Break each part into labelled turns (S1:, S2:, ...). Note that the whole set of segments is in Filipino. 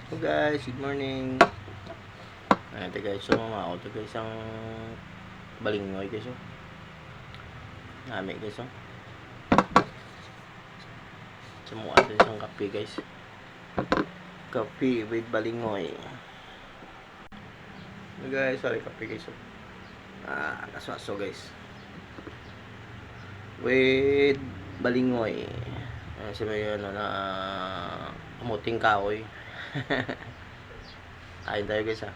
S1: So guys, good morning. Ayan ito guys, so mga auto guys ang balingoy guys oh. Nami guys oh. Sumuha ito isang kape guys. Kape with balingoy. So guys, sorry kape guys oh. Kaswaso guys. With balingoy. Ayan si may ano na kamuting kahoy. Kain tayo guys ah.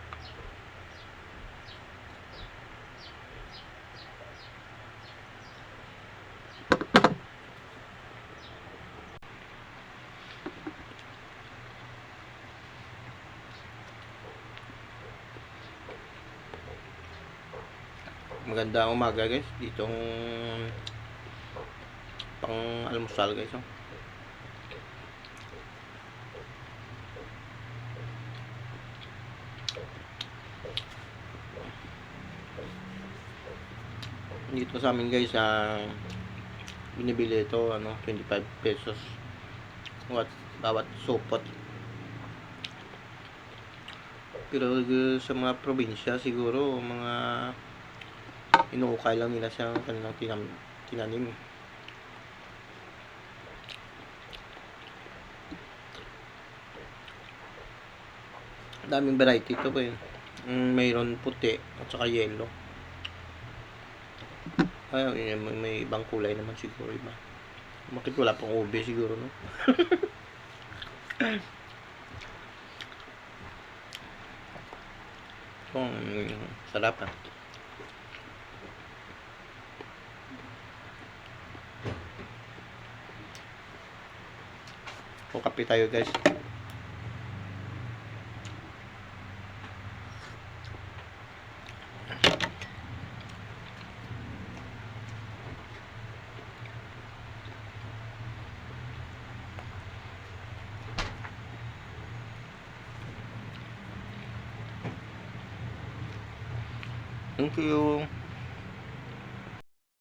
S1: Magandang umaga guys, ditong pang almusal guys oh. Dito sa amin guys binibili ito 25 pesos bawat supot. Pero sa mga probinsya siguro mga inuukay lang nila sa kanilang tinanim. Daming variety ito po mayroon puti at saka yellow. Ay, may ibang kulay naman siguro iba. Bakit wala pang ube siguro no? Sarap ah. O kape tayo guys. Thank you.